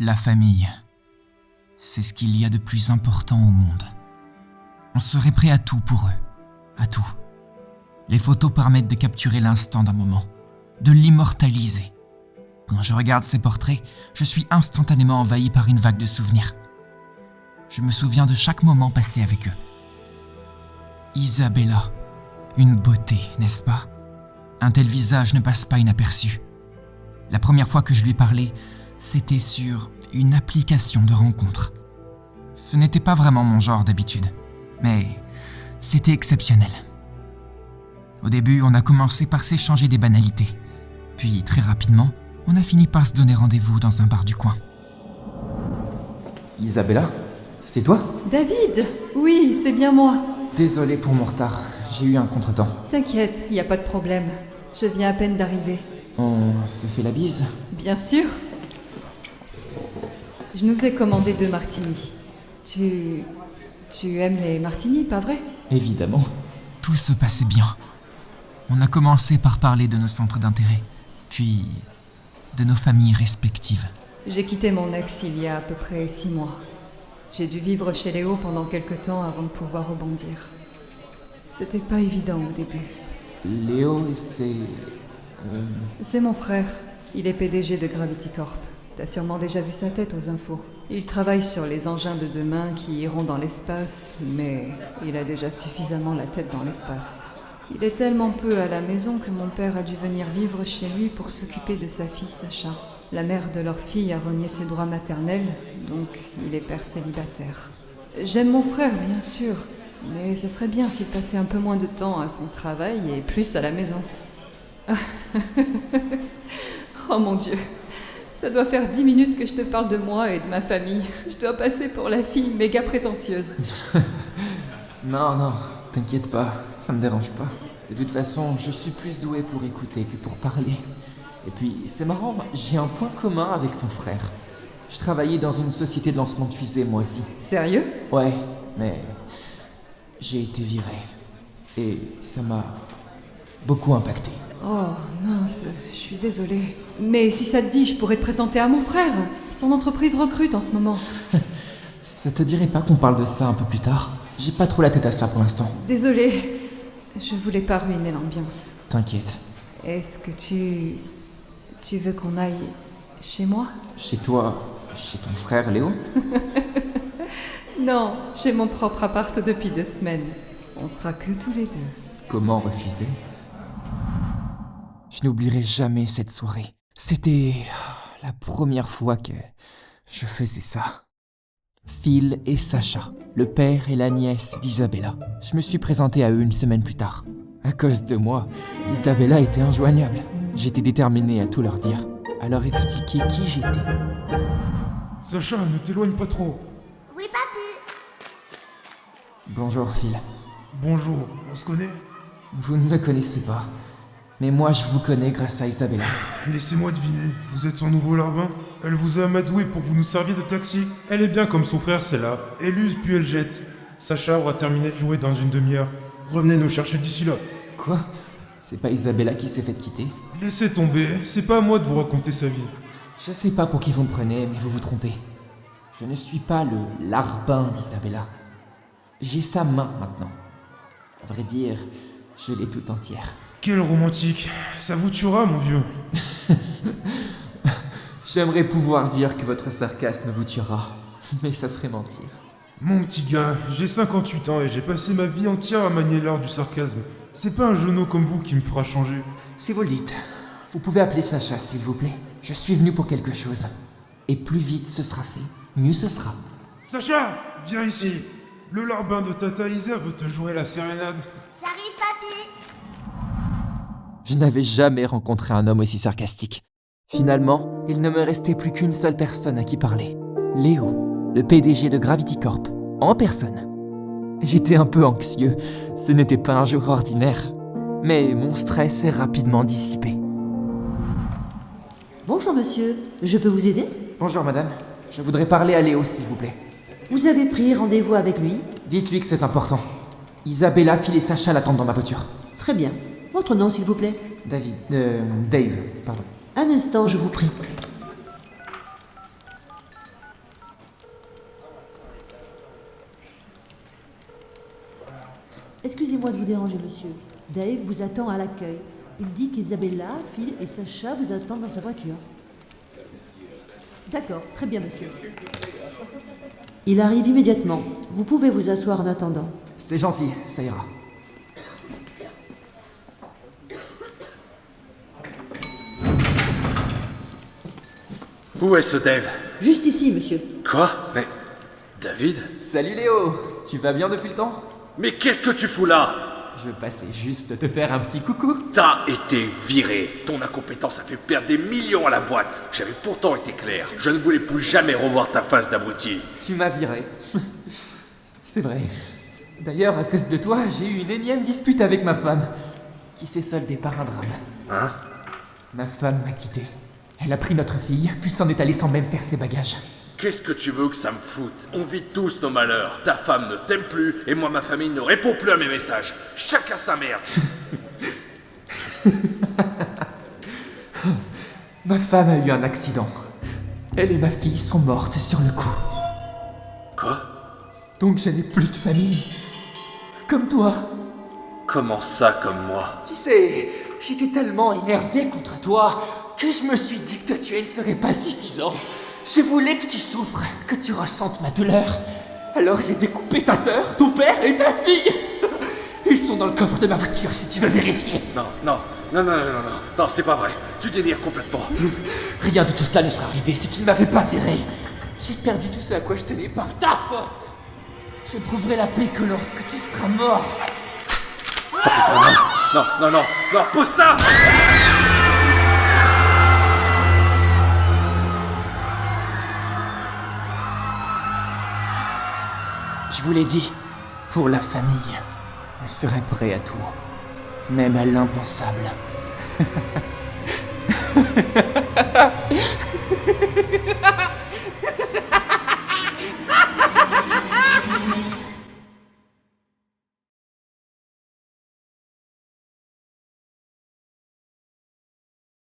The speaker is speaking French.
La famille, c'est ce qu'il y a de plus important au monde. On serait prêt à tout pour eux, à tout. Les photos permettent de capturer l'instant d'un moment, de l'immortaliser. Quand je regarde ces portraits, je suis instantanément envahi par une vague de souvenirs. Je me souviens de chaque moment passé avec eux. Isabella, une beauté, n'est-ce pas? Un tel visage ne passe pas inaperçu. La première fois que je lui ai parlé, c'était sur une application de rencontre. Ce n'était pas vraiment mon genre d'habitude, mais c'était exceptionnel. Au début, on a commencé par s'échanger des banalités. Puis, très rapidement, on a fini par se donner rendez-vous dans un bar du coin. Isabella, c'est toi? David! Oui, c'est bien moi. Désolé pour mon retard, j'ai eu un contretemps. T'inquiète, y a pas de problème. Je viens à peine d'arriver. On se fait la bise? Bien sûr. Je nous ai commandé 2 martinis. Tu aimes les martinis, pas vrai? Évidemment. Tout se passait bien. On a commencé par parler de nos centres d'intérêt, puis de nos familles respectives. J'ai quitté mon ex il y a à peu près 6 mois. J'ai dû vivre chez Léo pendant quelque temps avant de pouvoir rebondir. C'était pas évident au début. Léo, c'est... C'est mon frère. Il est PDG de Gravity Corp. T'as sûrement déjà vu sa tête aux infos. Il travaille sur les engins de demain qui iront dans l'espace, mais il a déjà suffisamment la tête dans l'espace. Il est tellement peu à la maison que mon père a dû venir vivre chez lui pour s'occuper de sa fille Sacha. La mère de leur fille a renié ses droits maternels, donc il est père célibataire. J'aime mon frère, bien sûr, mais ce serait bien s'il passait un peu moins de temps à son travail et plus à la maison. Oh mon Dieu, ça doit faire 10 minutes que je te parle de moi et de ma famille. Je dois passer pour la fille méga prétentieuse. Non, t'inquiète pas, ça me dérange pas. De toute façon, je suis plus doué pour écouter que pour parler. Et puis, c'est marrant, j'ai un point commun avec ton frère. Je travaillais dans une société de lancement de fusées, moi aussi. Sérieux? Ouais, mais j'ai été viré. Et ça m'a beaucoup impacté. Oh mince, je suis désolée. Mais si ça te dit, je pourrais te présenter à mon frère. Son entreprise recrute en ce moment. Ça te dirait pas qu'on parle de ça un peu plus tard? J'ai pas trop la tête à ça pour l'instant. Désolée, je voulais pas ruiner l'ambiance. T'inquiète. Est-ce que tu veux qu'on aille chez moi? Chez toi, chez ton frère Léo? Non, j'ai mon propre appart depuis 2 semaines. On sera que tous les 2. Comment refuser? Je n'oublierai jamais cette soirée. C'était la première fois que je faisais ça. Phil et Sacha, le père et la nièce d'Isabella. Je me suis présenté à eux 1 semaine plus tard. À cause de moi, Isabella était injoignable. J'étais déterminé à tout leur dire, à leur expliquer qui j'étais. Sacha, ne t'éloigne pas trop. Oui, papy. Bonjour Phil. Bonjour, on se connaît? Vous ne me connaissez pas, mais moi je vous connais grâce à Isabella. Laissez-moi deviner, vous êtes son nouveau larbin? Elle vous a amadoué pour que vous nous serviez de taxi? Elle est bien comme son frère, celle-là. Elle use puis elle jette. Sacha aura terminé de jouer dans une demi-heure. Revenez nous chercher d'ici là. Quoi? C'est pas Isabella qui s'est fait quitter? Laissez tomber, c'est pas à moi de vous raconter sa vie. Je sais pas pour qui vous me prenez, mais vous vous trompez. Je ne suis pas le larbin d'Isabella. J'ai sa main maintenant. À vrai dire, je l'ai toute entière. Quel romantique. Ça vous tuera, mon vieux. J'aimerais pouvoir dire que votre sarcasme vous tuera, mais ça serait mentir. Mon petit gars, j'ai 58 ans et j'ai passé ma vie entière à manier l'art du sarcasme. C'est pas un genou comme vous qui me fera changer. Si vous le dites, vous pouvez appeler Sacha, s'il vous plaît. Je suis venu pour quelque chose. Et plus vite ce sera fait, mieux ce sera. Sacha, viens ici. Le larbin de Tata Isa veut te jouer la sérénade. J'arrive, papy. Je n'avais jamais rencontré un homme aussi sarcastique. Finalement, il ne me restait plus qu'une seule personne à qui parler. Léo, le PDG de Gravity Corp, en personne. J'étais un peu anxieux, ce n'était pas un jour ordinaire. Mais mon stress est rapidement dissipé. Bonjour monsieur, je peux vous aider? Bonjour madame, je voudrais parler à Léo s'il vous plaît. Vous avez pris rendez-vous avec lui? Dites-lui que c'est important. Isabella, Phil et Sacha l'attendent dans ma voiture. Très bien. Votre nom s'il vous plaît? Dave, pardon. Un instant, je vous prie. Excusez-moi de vous déranger, monsieur. Dave vous attend à l'accueil. Il dit qu'Isabella, Phil et Sacha vous attendent dans sa voiture. D'accord, très bien, monsieur. Il arrive immédiatement. Vous pouvez vous asseoir en attendant. C'est gentil, ça ira. Où est ce Dave? Juste ici, monsieur. Quoi? Mais... David? Salut Léo, tu vas bien depuis le temps? Mais qu'est-ce que tu fous là? Je passais juste te faire un petit coucou. T'as été viré. Ton incompétence a fait perdre des millions à la boîte. J'avais pourtant été clair. Je ne voulais plus jamais revoir ta face d'abruti. Tu m'as viré. C'est vrai. D'ailleurs, à cause de toi, j'ai eu une énième dispute avec ma femme, qui s'est soldée par un drame. Hein? Ma femme m'a quitté. Elle a pris notre fille, puis s'en est allée sans même faire ses bagages. Qu'est-ce que tu veux que ça me foute? On vit tous nos malheurs. Ta femme ne t'aime plus, et moi ma famille ne répond plus à mes messages. Chacun sa merde. Ma femme a eu un accident. Elle et ma fille sont mortes sur le coup. Quoi? Donc je n'ai plus de famille. Comme toi. Comment ça comme moi? Tu sais, j'étais tellement énervé contre toi que je me suis dit que te tuer ne serait pas suffisant. Je voulais que tu souffres, que tu ressentes ma douleur. Alors j'ai découpé ta sœur, ton père et ta fille. Ils sont dans le coffre de ma voiture si tu veux vérifier. Non, c'est pas vrai. Tu délires complètement. Rien de tout cela ne serait arrivé si tu ne m'avais pas viré. J'ai perdu tout ce à quoi je tenais par ta faute. Je trouverai la paix que lorsque tu seras mort. Non, pousse ça! Je vous l'ai dit, pour la famille, on serait prêt à tout, même à l'impensable.